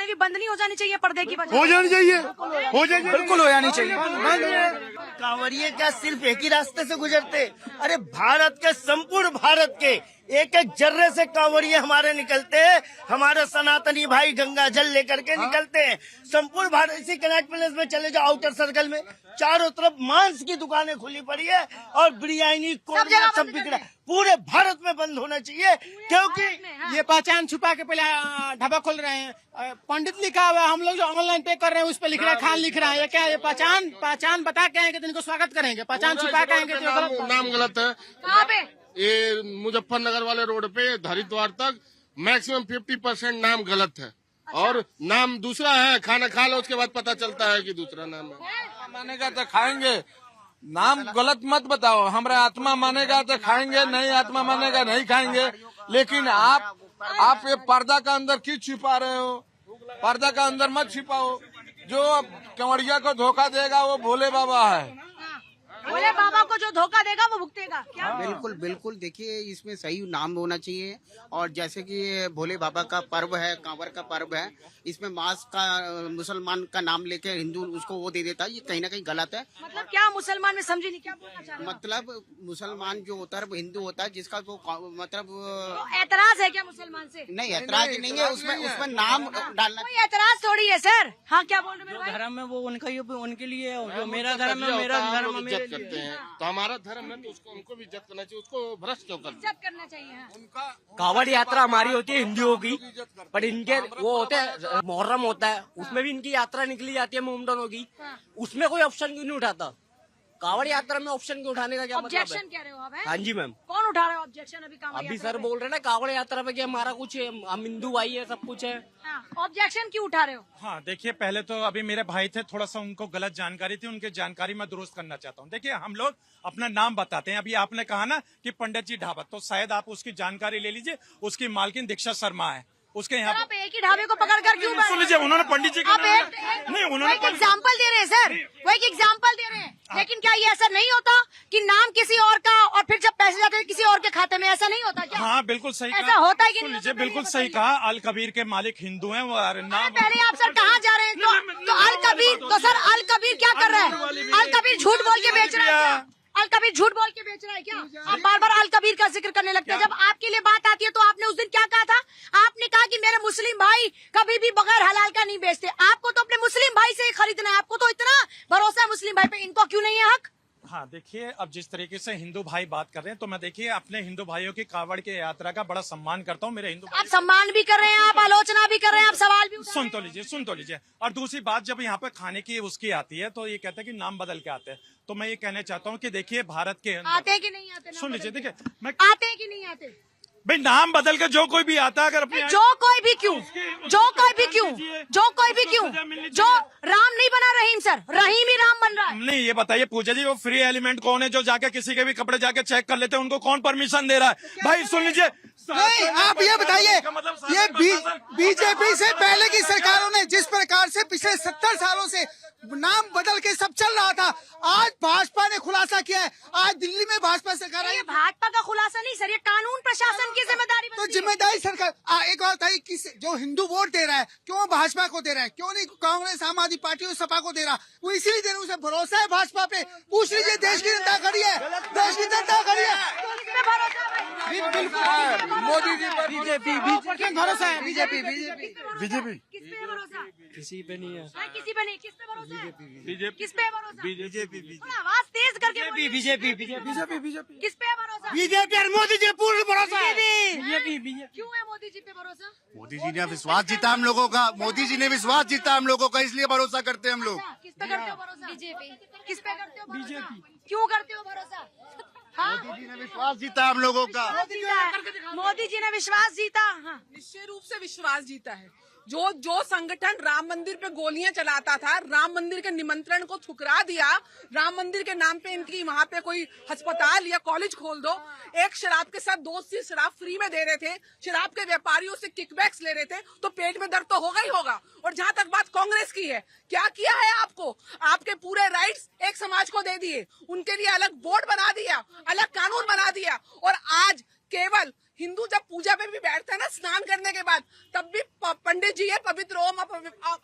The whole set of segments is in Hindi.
की बंद नहीं हो जानी चाहिए पर्दे की वजह? हो जानी चाहिए, हो जानी बिल्कुल हो जानी चाहिए। कांवड़िए क्या सिर्फ एक ही रास्ते से गुजरते? अरे भारत के, संपूर्ण भारत के एक एक जर्रे से कांवड़िए हमारे निकलते हैं। हमारे सनातनी भाई गंगा जल लेकर के निकलते हैं। संपूर्ण भारत, इसी कनेक्ट प्लेस में चले जाओ, आउटर सर्कल में चारों तरफ मांस की दुकानें खुली पड़ी है और बिरयानी कोरिया सब बिक रहा है। पूरे भारत में बंद होना चाहिए, क्योंकि ये पहचान छुपा के पहले ढाबा खोल रहे हैं। पंडित लिखा हुआ है, हम लोग जो ऑनलाइन पे कर रहे हैं उस पर लिख रहे हैं, खान लिख रहा है। ये क्या है? पहचान बता के आएंगे तो इनको स्वागत करेंगे, पहचान छुपा के आएंगे तो नाम गलत है। कहाँ पे? ये मुजफ्फरनगर वाले रोड पे हरिद्वार तक मैक्सिमम 50% नाम गलत है। और नाम दूसरा है, खाना खा लो उसके बाद पता चलता है कि दूसरा नाम है। मानेगा तो खाएंगे, नाम गलत मत बताओ। हमारा आत्मा मानेगा तो खाएंगे, नहीं आत्मा मानेगा नहीं खाएंगे। लेकिन आप ये पर्दा का अंदर क्यों छिपा रहे हो? पर्दा का अंदर मत छिपाओ। जो कंवरिया को धोखा देगा वो भोले बाबा है। भोले बाबा को जो धोखा देगा वो भुगतेगा क्या? बिल्कुल बिल्कुल। देखिए, इसमें सही नाम होना चाहिए। और जैसे कि भोले बाबा का पर्व है, कांवर का पर्व है, इसमें मांस का मुसलमान का नाम लेके हिंदू उसको वो दे देता है, ये कहीं ना कहीं गलत है। मतलब क्या मुसलमान में समझी नहीं, क्या बोलना चाह रहे हो? मतलब मुसलमान जो होता है वो हिंदू होता है, जिसका वो मतलब तो एतराज है क्या मुसलमान से? नहीं, ऐतराज नहीं है, उसमें नाम डालना। कोई एतराज थोड़ी है सर। हाँ, क्या बोल रहे हैं? धर्म में वो उनका ही, उनके लिए, जो मेरा धर्म है मेरा धर्म मेरे लिए। करते हैं तो हमारा धर्म है तो उसको उनको भी इज्जत करना चाहिए। उसको भ्रष्ट क्यों करते? इज्जत करना चाहिए। हाँ। कांवड़ यात्रा हमारी होती है हिंदुओं की, पर इनके वो होते हैं मुहर्रम होता है, उसमें भी इनकी यात्रा निकली जाती है मोमडनों की। उसमें कोई ऑप्शन क्यों नहीं उठाता? कांवड़ यात्रा में ऑप्शन क्यों उठाने का क्या मतलब है? ऑब्जेक्शन कह रहे हो आप? हाँ जी मैम। कौन उठा रहा है ऑब्जेक्शन अभी? अभी सर बोल रहे हैं ना कांवड़ यात्रा पे कि हमारा कुछ हम हिंदू भाई है, सब कुछ है। ऑब्जेक्शन क्यों उठा रहे हो? हाँ, देखिए, पहले तो अभी मेरे भाई थे, थोड़ा सा उनको गलत जानकारी थी, उनकी जानकारी मैं दुरुस्त करना चाहता हूँ। देखिए, हम लोग अपना नाम बताते हैं। अभी आपने कहा ना कि पंडित जी ढाबा, तो शायद आप उसकी जानकारी ले लीजिए। उसकी मालकिन दीक्षा शर्मा है, उसके यहाँ आप एक ही ढाबे को पकड़ कर क्यों? सुन लीजिए, उन्होंने पंडित जी का आप नहीं, उन्होंने एक एग्जाम्पल दे रहे हैं सर, वो एक एग्जाम्पल दे रहे हैं। लेकिन क्या ये ऐसा नहीं होता कि नाम किसी और का और फिर जब पैसे जाते हैं किसी और के खाते में, ऐसा नहीं होता क्या? हाँ, बिल्कुल सही ऐसा होता है कि सुन नहीं? लीजिए, बिल्कुल सही कहा। अल कबीर के मालिक हिंदू हैं, वो नाम। पहले आप सर कहाँ जा रहे हैं? तो अल कबीर, तो सर अल कबीर क्या कर रहा है? अल कबीर झूठ बोल के बेच रहा है। अल कबीर झूठ बोल के बेच रहा है क्या? आप बार बार अल कबीर का जिक्र करने लगते हैं। जब आपके लिए बात आती है तो आपने उस दिन क्या कहा था? आपने कहा कि मेरे मुस्लिम भाई कभी भी बगैर हलाल का नहीं बेचते। आपको तो अपने मुस्लिम भाई से ही खरीदना है। आपको तो इतना भरोसा है मुस्लिम भाई पे, इनको क्यों नहीं है हक? हाँ, देखिए, अब जिस तरीके से हिंदू भाई बात कर रहे हैं, तो मैं देखिए अपने हिंदू भाइयों की कांवड़ की यात्रा का बड़ा सम्मान करता हूँ। मेरे हिंदू आप सम्मान भी कर रहे हैं, आप आलोचना भी कर रहे हैं, आप सवाल भी उठा रहे हैं। सुन तो लीजिए। और दूसरी बात, जब यहाँ पे खाने की उसकी आती है तो ये कहते हैं कि नाम बदल के आते हैं। तो मैं ये कहना चाहता हूँ कि देखिए, भारत के आते हैं कि नहीं आते? सुन लीजिए, देखिए, मैं आते हैं कि नहीं आते? भाई, नाम बदल के जो कोई भी आता है, अगर अपने जो कोई भी क्यों, जो कोई भी क्यों, जो कोई भी क्यों, जो राम नहीं बना रहीम सर, रहीम ही राम बन रहा है। नहीं, ये बताइए पूजा जी, वो फ्री एलिमेंट कौन है जो जाके किसी के भी कपड़े जाके चेक कर लेते हैं? उनको कौन परमिशन दे रहा है? भाई सुन लीजिए, नहीं, आप ये बताइए, ये बीजेपी से पहले की सरकारों ने जिस प्रकार से पिछले 70 सालों से नाम बदल के सब चल रहा था, आज भाजपा ने खुलासा किया है। आज दिल्ली में भाजपा सरकार आई। ये भाजपा का खुलासा नहीं सर, ये कानून प्रशासन की जिम्मेदारी तो जिम्मेदारी सरकार। एक बात है कि जो हिंदू वोट दे रहा है, क्यों भाजपा को दे रहा है? क्यों नहीं कांग्रेस, आम आदमी पार्टी और सपा को दे रहा? वो इसीलिए दे रहा है, उसे भरोसा है भाजपा पे। पूछ लीजिए, देश की जनता खड़ी है, देश की जनता खड़ी है। मोदी जी पर बीजेपी भरोसा है। बीजेपी किस पे भरोसा? किसी पे नहीं है। किसी पे नहीं, किस पे भरोसा है? बीजेपी किस पे भरोसा? बीजेपी थोड़ा आवाज तेज करके बोलिए। बीजेपी किस पे भरोसा? बीजेपी और मोदी जी पूर्ण भरोसा है। क्यों है मोदी जी पे भरोसा? मोदी जी ने विश्वास जीता हम लोगों का, मोदी जी ने विश्वास जीता हम लोगों का, इसलिए भरोसा करते हैं हम लोग। किस पे करते हो भरोसा? बीजेपी। किस पे करते हो भरोसा? क्यों करते हो भरोसा? मोदी जी ने विश्वास जीता हम लोगों का। मोदी जी ने विश्वास जीता। हाँ, निश्चय रूप से विश्वास जीता है। जो संगठन राम मंदिर पे गोलियां चलाता था, राम मंदिर के निमंत्रण को ठुकरा दिया, राम मंदिर के नाम पे इनकी वहाँ पे कोई अस्पताल या कॉलेज खोल दो, एक शराब के साथ 2 शराब फ्री में दे रहे थे, शराब के व्यापारियों से किकबैक्स ले रहे थे, तो पेट में दर्द तो होगा ही होगा। और जहाँ तक बात कांग्रेस की है, क्या किया है आपको? आपके पूरे राइट्स एक समाज को दे दिए, उनके लिए अलग बोर्ड बना दिया, अलग कानून बना दिया, और आज केवल हिंदू जब पूजा पे भी बैठते हैं ना स्नान करने के बाद, तब भी पंडित जी है पवित्र ओम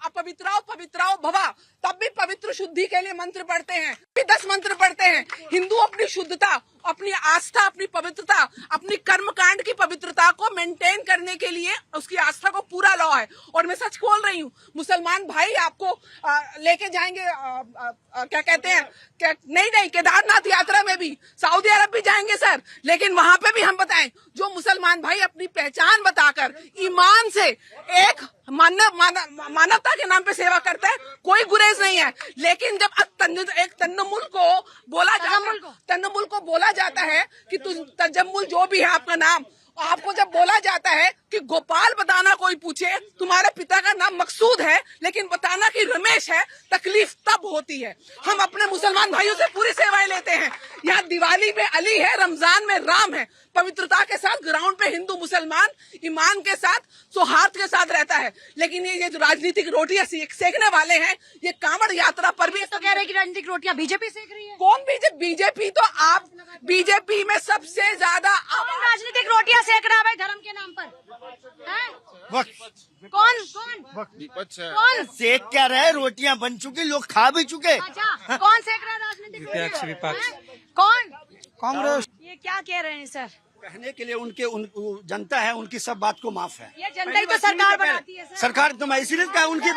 अपवित्राओ पवित्राओ भवा, तब भी पवित्र शुद्धि के लिए मंत्र पढ़ते हैं, भी 10 मंत्र पढ़ते हैं। हिंदू अपनी शुद्धता, अपनी आस्था, अपनी पवित्रता, अपनी कर्मकांड की पवित्रता को मेंटेन करने के लिए उसकी आस्था को पूरा लॉ है। और मैं सच बोल रही हूँ, मुसलमान भाई आपको लेके जाएंगे क्या कहते हैं, नहीं केदारनाथ यात्रा में भी, सऊदी अरब भी जाएंगे सर, लेकिन वहां पे भी हम बताएं, जो मुसलमान भाई अपनी पहचान बताकर ईमान से एक मानवता के नाम पे सेवा करता है, कोई गुरेज नहीं है। लेकिन जब एक तन्नमुल को बोला जाता है कि तजम्मुल जो भी है आपका नाम, आपको जब बोला जाता है कि गोपाल बताना कोई पूछे तुम्हारे पिता का नाम मकसूद है, लेकिन बताना कि रमेश है, तकलीफ तब होती है। हम अपने मुसलमान भाइयों से पूरी सेवाएं लेते हैं। यहाँ दिवाली में अली है, रमजान में राम है, पवित्रता के साथ ग्राउंड पे हिंदू मुसलमान ईमान के साथ सौहार्द के साथ रहता है। लेकिन ये जो राजनीतिक रोटियां सेकने वाले हैं, ये कांवड़ यात्रा पर भी तो कह रहे हैं कि राजनीतिक रोटियां बीजेपी सेक रही है। कौन बीजेपी? तो आप बीजेपी में सबसे ज्यादा राजनीतिक रोटियां सेक रहा है भाई धर्म के नाम पर, हैं? कौन विपक्ष है। कौन सेक क्या रहे, रोटियां बन चुकी, लोग खा भी चुके। अच्छा, कौन सेक रहा है राजनीतिक रोटियां? कौन? कांग्रेस। ये क्या कह रहे हैं सर? कहने के लिए जनता है, उनकी सब बात को माफ है। ये जनता ही तो सरकार बनाती है सर। सरकार तो मैं इसीलिए कहा उनकी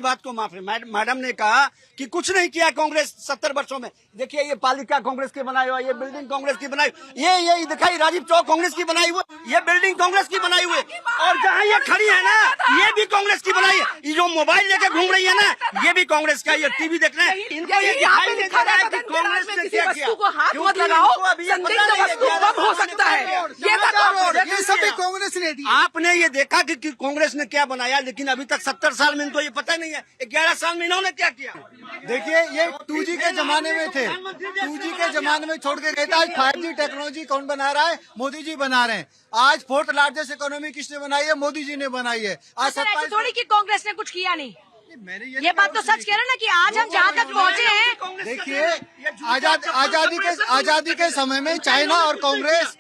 बात को माफ है। मैडम ने कहा कि कुछ नहीं किया कांग्रेस 70 वर्षों में। देखिए ये पालिका कांग्रेस की बनाई हुई, ये बिल्डिंग कांग्रेस की बनाई, ये दिखाई राजीव चौक कांग्रेस की बनाई हुई, ये बिल्डिंग कांग्रेस की बनाई हुई, और जहाँ ये खड़ी है ना, ये भी कांग्रेस की बनाई है। ये जो मोबाइल लेके घूम रही है ना, ये भी कांग्रेस का, ये टीवी देख रहे हैं, इनको ये दिखाई नहीं दे रहा है कि कांग्रेस ने क्या किया। हाथ लगाओ, संदिग्ध वस्तु बम हो सकता है, ये सभी कांग्रेस ने दी। आपने ये देखा कि कांग्रेस ने क्या बनाया, लेकिन अभी तक 70 साल में इनको ये पता नहीं है 11 साल में इन्होंने क्या किया। देखिए ये 2G के जमाने में थे, 2G के जमाने में छोड़ के गए थे। आज 5G टेक्नोलॉजी कौन बना रहा है? मोदी जी बना रहे हैं। आज 4th लार्जेस्ट इकोनॉमी किसने बनाई है? मोदी जी ने बनाई है। आज थोड़ी कि कांग्रेस ने कुछ किया नहीं, ये बात तो सच कह रहे हैं ना कि आज हम जहाँ तक पहुँचे हैं। देखिए आजादी के समय में चाइना और कांग्रेस,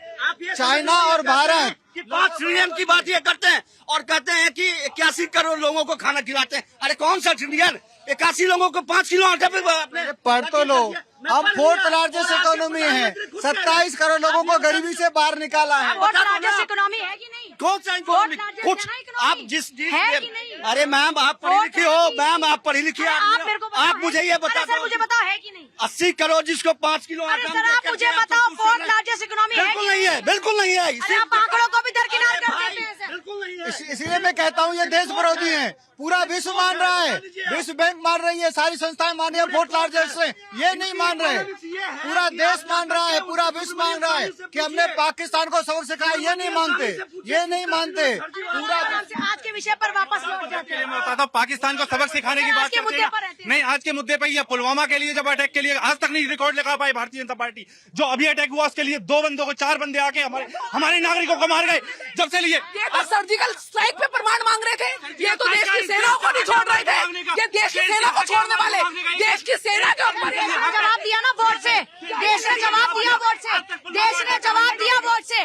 चाइना और भारत 5 ट्रिलियन की बात ये करते हैं और कहते हैं कि 81 करोड़ लोगों को खाना खिलाते हैं। अरे कौन सा ट्रिलियन? 81 लोगों को 5 किलो आटा पे अपने पढ़ तो लो। हम 4th लार्जेस्ट इकोनॉमी है, 27 करोड़ लोगों को गरीबी से बाहर निकाला है। 4th लार्जेस्ट इकोनॉमी है कि नहीं? कौन सा इकोनॉमी? कुछ आप जिस अरे मैम आप पढ़ी लिखी हो, मैम आप पढ़ी लिखी, आप मुझे ये बता दो, मुझे बताओ है कि नहीं? 80 करोड़ जिसको 5 किलो अरे सर आप मुझे बताओ 4th लार्जेस्ट इकोनॉमी है? बिल्कुल नहीं है, बिल्कुल नहीं है। अरे आप आंकड़ों को भी दरकिनार कर देते हैं सर। बिल्कुल नहीं है। इसलिए मैं कहता हूँ ये देश विरोधी है। पूरा विश्व मान रहा है, विश्व बैंक मान रही है, सारी संस्थाएं मान रही है 4th लार्जेस्ट है, ये नहीं मान रहे। पूरा देश मान रहा है, पूरा विश्व मान रहा है कि हमने पाकिस्तान को सबक सिखाया, ये नहीं मानते, ये नहीं मानते। पूरा आज के विषय पर वापस लौट जाते हैं। मैं बताता हूँ, पाकिस्तान को सबक सिखाने की बात करते हैं। नहीं, आज के मुद्दे पे ये पुलवामा के लिए जब अटैक के लिए आज तक नहीं रिकॉर्ड लगा पाई भारतीय जनता पार्टी। जो अभी अटैक हुआ उसके लिए 2 बंदों को 4 बंदे आके हमारे नागरिकों को मार गए। जब से लिए ये तो सर्जिकल स्ट्राइक पे प्रमाण मांग रहे थे, ये तो देश की सेनाओं को नहीं छोड़ रहे थे, ये देश की सेना को छोड़ने वाले, देश की सेना के ऊपर जवाब दिया ना वोट से, देश ने जवाब दिया वोट से, देश ने जवाब दिया वोट से।